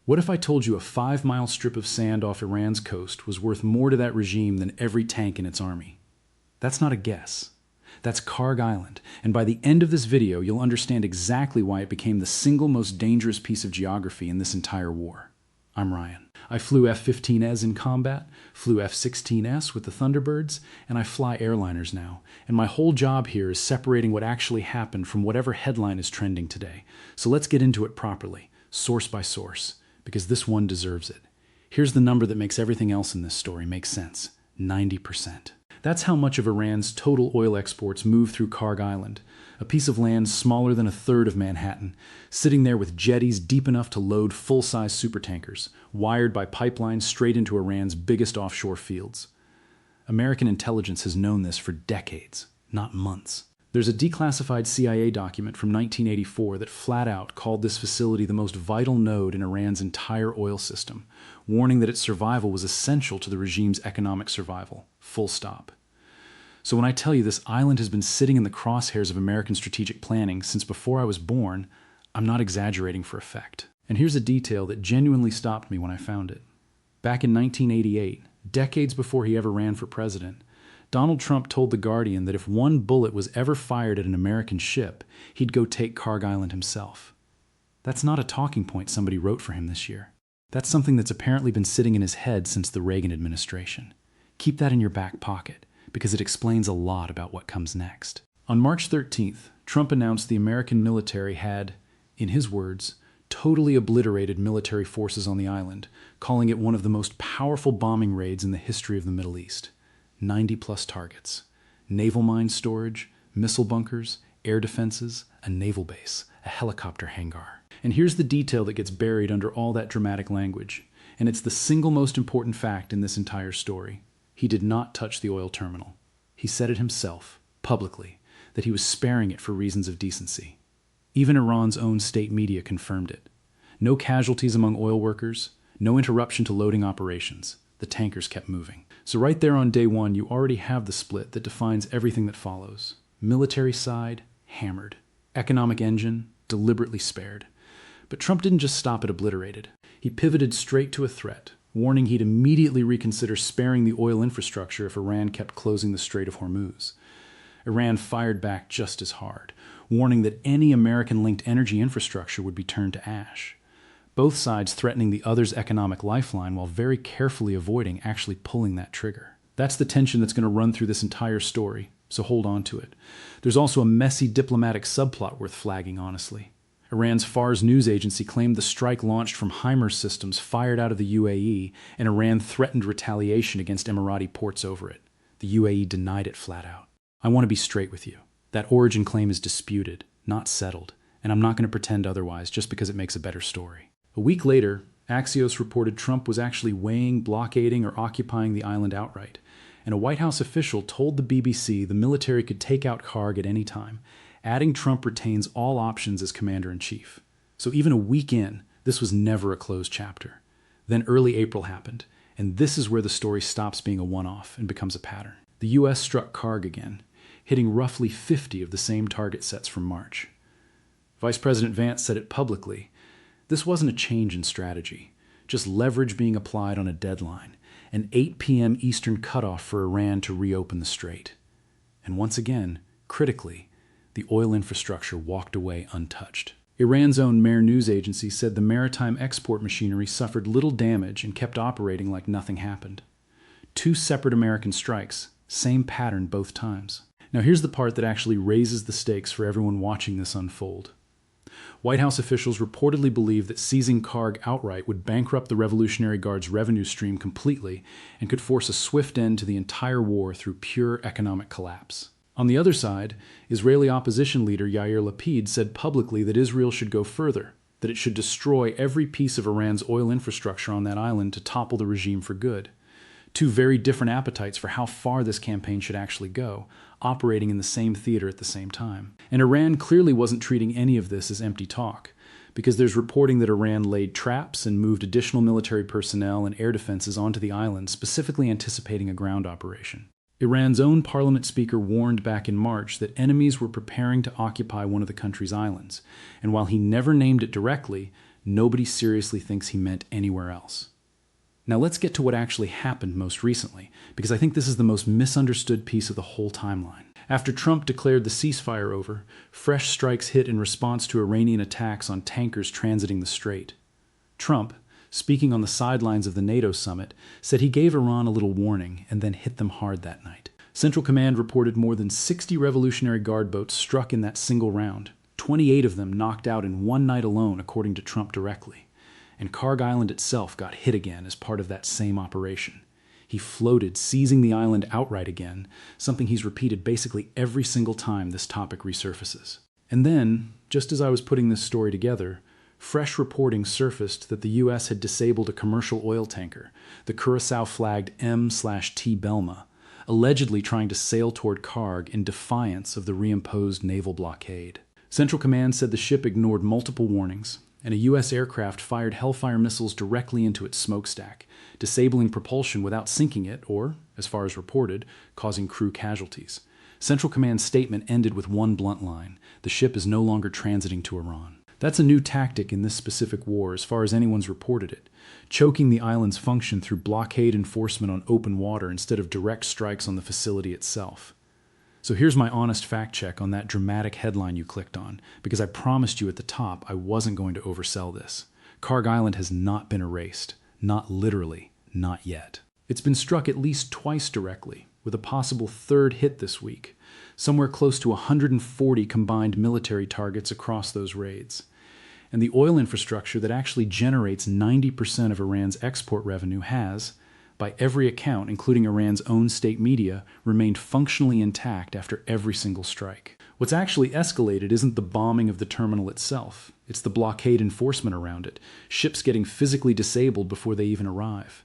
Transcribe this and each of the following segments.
What if I told you a 5-mile strip of sand off Iran's coast was worth more to that regime than every tank in its army? That's not a guess. That's Kharg Island, and by the end of this video, you'll understand exactly why it became the single most dangerous piece of geography in this entire war. I'm Ryan. I flew F-15Es in combat, flew F-16S with the Thunderbirds, and I fly airliners now. And my whole job here is separating what actually happened from whatever headline is trending today. So let's get into it properly, source by source, because this one deserves it. Here's the number that makes everything else in this story make sense: 90%. That's how much of Iran's total oil exports move through Kharg Island, a piece of land smaller than a third of Manhattan, sitting there with jetties deep enough to load full-size supertankers, wired by pipelines straight into Iran's biggest offshore fields. American intelligence has known this for decades, not months. There's a declassified CIA document from 1984 that flat out called this facility the most vital node in Iran's entire oil system, warning that its survival was essential to the regime's economic survival. Full stop. So when I tell you this island has been sitting in the crosshairs of American strategic planning since before I was born, I'm not exaggerating for effect. And here's a detail that genuinely stopped me when I found it. Back in 1988, decades before he ever ran for president, Donald Trump told The Guardian that if one bullet was ever fired at an American ship, he'd go take Kharg Island himself. That's not a talking point somebody wrote for him this year. That's something that's apparently been sitting in his head since the Reagan administration. Keep that in your back pocket, because it explains a lot about what comes next. On March 13th, Trump announced the American military had, in his words, totally obliterated military forces on the island, calling it one of the most powerful bombing raids in the history of the Middle East. 90-plus targets, naval mine storage, missile bunkers, air defenses, a naval base, a helicopter hangar. And here's the detail that gets buried under all that dramatic language, and it's the single most important fact in this entire story. He did not touch the oil terminal. He said it himself, publicly, that he was sparing it for reasons of decency. Even Iran's own state media confirmed it. No casualties among oil workers, no interruption to loading operations. The tankers kept moving. So right there on day one, you already have the split that defines everything that follows. Military side, hammered. Economic engine, deliberately spared. But Trump didn't just stop at obliterated. He pivoted straight to a threat, warning he'd immediately reconsider sparing the oil infrastructure if Iran kept closing the Strait of Hormuz. Iran fired back just as hard, warning that any American-linked energy infrastructure would be turned to ash. Both sides threatening the other's economic lifeline while very carefully avoiding actually pulling that trigger. That's the tension that's going to run through this entire story, so hold on to it. There's also a messy diplomatic subplot worth flagging, honestly. Iran's Fars news agency claimed the strike launched from HIMARS systems fired out of the UAE, and Iran threatened retaliation against Emirati ports over it. The UAE denied it flat out. I want to be straight with you. That origin claim is disputed, not settled, and I'm not going to pretend otherwise just because it makes a better story. A week later, Axios reported Trump was actually weighing blockading or occupying the island outright, and a White House official told the BBC the military could take out Kharg at any time, adding Trump retains all options as commander-in-chief. So even a week in, this was never a closed chapter. Then early April happened, and this is where the story stops being a one-off and becomes a pattern. The U.S. struck Kharg again, hitting roughly 50 of the same target sets from March. Vice President Vance said it publicly. This wasn't a change in strategy, just leverage being applied on a deadline, an 8 p.m. Eastern cutoff for Iran to reopen the strait. And once again, critically, the oil infrastructure walked away untouched. Iran's own Mehr news agency said the maritime export machinery suffered little damage and kept operating like nothing happened. 2 separate American strikes, same pattern both times. Now here's the part that actually raises the stakes for everyone watching this unfold. White House officials reportedly believed that seizing Kharg outright would bankrupt the Revolutionary Guard's revenue stream completely and could force a swift end to the entire war through pure economic collapse. On the other side, Israeli opposition leader Yair Lapid said publicly that Israel should go further, that it should destroy every piece of Iran's oil infrastructure on that island to topple the regime for good. 2 very different appetites for how far this campaign should actually go, operating in the same theater at the same time. And Iran clearly wasn't treating any of this as empty talk, because there's reporting that Iran laid traps and moved additional military personnel and air defenses onto the island, specifically anticipating a ground operation. Iran's own parliament speaker warned back in March that enemies were preparing to occupy one of the country's islands, and while he never named it directly, nobody seriously thinks he meant anywhere else. Now let's get to what actually happened most recently, because I think this is the most misunderstood piece of the whole timeline. After Trump declared the ceasefire over, fresh strikes hit in response to Iranian attacks on tankers transiting the strait. Trump, speaking on the sidelines of the NATO summit, said he gave Iran a little warning and then hit them hard that night. Central Command reported more than 60 Revolutionary Guard boats struck in that single round, 28 of them knocked out in one night alone, according to Trump directly. And Kharg Island itself got hit again as part of that same operation. He floated, seizing the island outright again, something he's repeated basically every single time this topic resurfaces. And then, just as I was putting this story together, fresh reporting surfaced that the U.S. had disabled a commercial oil tanker, the Curaçao-flagged M/T Belma, allegedly trying to sail toward Kharg in defiance of the reimposed naval blockade. Central Command said the ship ignored multiple warnings, and a U.S. aircraft fired Hellfire missiles directly into its smokestack, disabling propulsion without sinking it or, as far as reported, causing crew casualties. Central Command's statement ended with one blunt line: the ship is no longer transiting to Iran. That's a new tactic in this specific war as far as anyone's reported it, choking the island's function through blockade enforcement on open water instead of direct strikes on the facility itself. So here's my honest fact check on that dramatic headline you clicked on, because I promised you at the top I wasn't going to oversell this. Kharg Island has not been erased. Not literally. Not yet. It's been struck at least twice directly, with a possible third hit this week, somewhere close to 140 combined military targets across those raids. And the oil infrastructure that actually generates 90% of Iran's export revenue has, by every account, including Iran's own state media, remained functionally intact after every single strike. What's actually escalated isn't the bombing of the terminal itself. It's the blockade enforcement around it, ships getting physically disabled before they even arrive.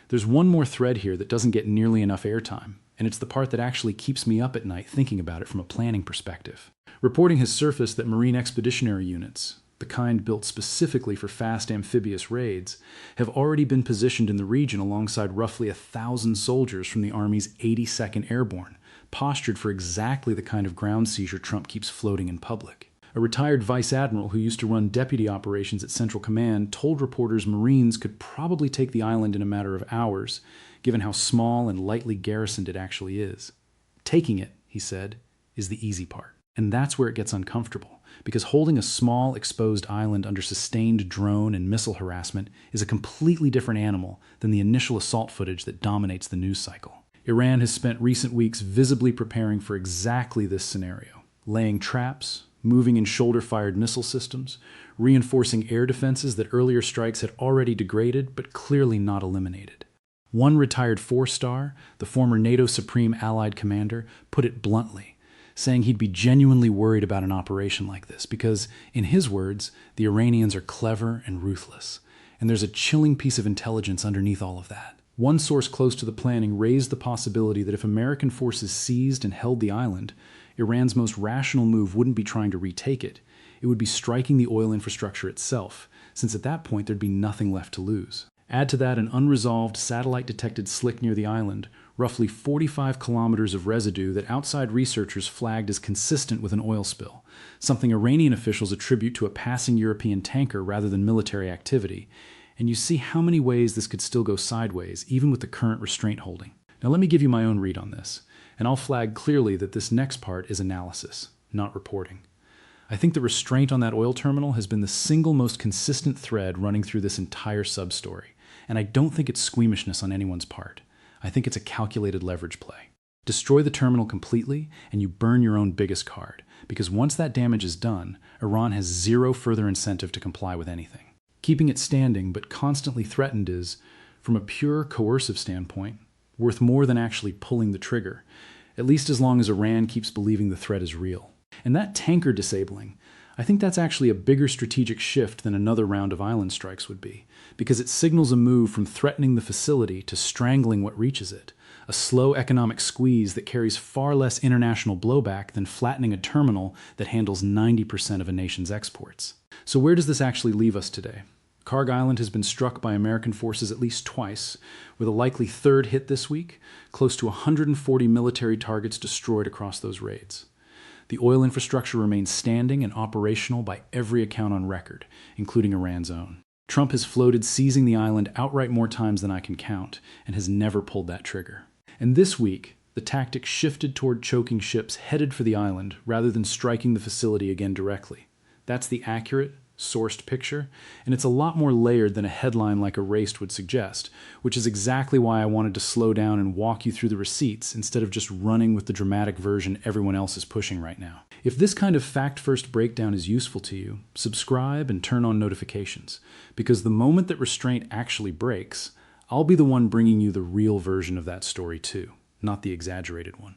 There's one more thread here that doesn't get nearly enough airtime, and it's the part that actually keeps me up at night thinking about it from a planning perspective. Reporting has surfaced that Marine Expeditionary Units, the kind built specifically for fast amphibious raids, have already been positioned in the region alongside roughly 1,000 soldiers from the Army's 82nd Airborne, postured for exactly the kind of ground seizure Trump keeps floating in public. A retired vice admiral who used to run deputy operations at Central Command told reporters Marines could probably take the island in a matter of hours, given how small and lightly garrisoned it actually is. Taking it, he said, is the easy part. And that's where it gets uncomfortable, because holding a small, exposed island under sustained drone and missile harassment is a completely different animal than the initial assault footage that dominates the news cycle. Iran has spent recent weeks visibly preparing for exactly this scenario, laying traps, moving in shoulder-fired missile systems, reinforcing air defenses that earlier strikes had already degraded but clearly not eliminated. One retired four-star, the former NATO Supreme Allied Commander, put it bluntly, saying he'd be genuinely worried about an operation like this because, in his words, the Iranians are clever and ruthless, and there's a chilling piece of intelligence underneath all of that. One source close to the planning raised the possibility that if American forces seized and held the island, Iran's most rational move wouldn't be trying to retake it. It would be striking the oil infrastructure itself, since at that point there'd be nothing left to lose. Add to that an unresolved satellite-detected slick near the island, roughly 45 kilometers of residue that outside researchers flagged as consistent with an oil spill, something Iranian officials attribute to a passing European tanker rather than military activity, and you see how many ways this could still go sideways, even with the current restraint holding. Now let me give you my own read on this, and I'll flag clearly that this next part is analysis, not reporting. I think the restraint on that oil terminal has been the single most consistent thread running through this entire sub-story, and I don't think it's squeamishness on anyone's part. I think it's a calculated leverage play. Destroy the terminal completely, and you burn your own biggest card, because once that damage is done, Iran has zero further incentive to comply with anything. Keeping it standing but constantly threatened is, from a pure coercive standpoint, worth more than actually pulling the trigger, at least as long as Iran keeps believing the threat is real. And that tanker disabling, I think that's actually a bigger strategic shift than another round of island strikes would be, because it signals a move from threatening the facility to strangling what reaches it, a slow economic squeeze that carries far less international blowback than flattening a terminal that handles 90% of a nation's exports. So where does this actually leave us today? Kharg Island has been struck by American forces at least twice, with a likely third hit this week, close to 140 military targets destroyed across those raids. The oil infrastructure remains standing and operational by every account on record, including Iran's own. Trump has floated seizing the island outright more times than I can count, and has never pulled that trigger. And this week, the tactic shifted toward choking ships headed for the island rather than striking the facility again directly. That's the accurate, sourced picture, and it's a lot more layered than a headline like ERASED would suggest, which is exactly why I wanted to slow down and walk you through the receipts instead of just running with the dramatic version everyone else is pushing right now. If this kind of fact-first breakdown is useful to you, subscribe and turn on notifications, because the moment that restraint actually breaks, I'll be the one bringing you the real version of that story too, not the exaggerated one.